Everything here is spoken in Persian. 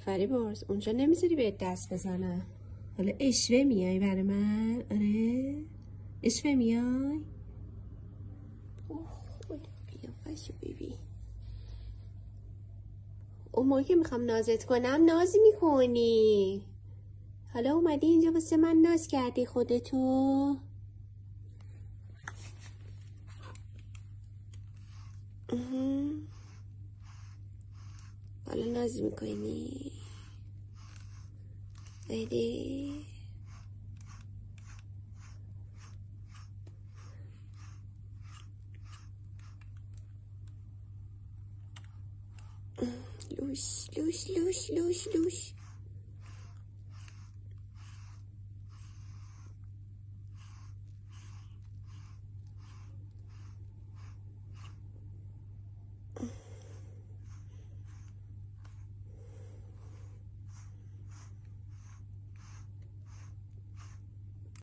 فریبرز اونجا نمیذاری بهت دست بزنم. حالا اشوه میای برای من؟ آره اشوه میای؟ اوه خدا قیافه‌شو ببین. اون موقع که میخوام نازت کنم ناز میکنی. حالا اومدی اینجا واسه من ناز کردی خودتو. حالا ناز میکنی. ایدی لوش لوش لوش لوش لوش.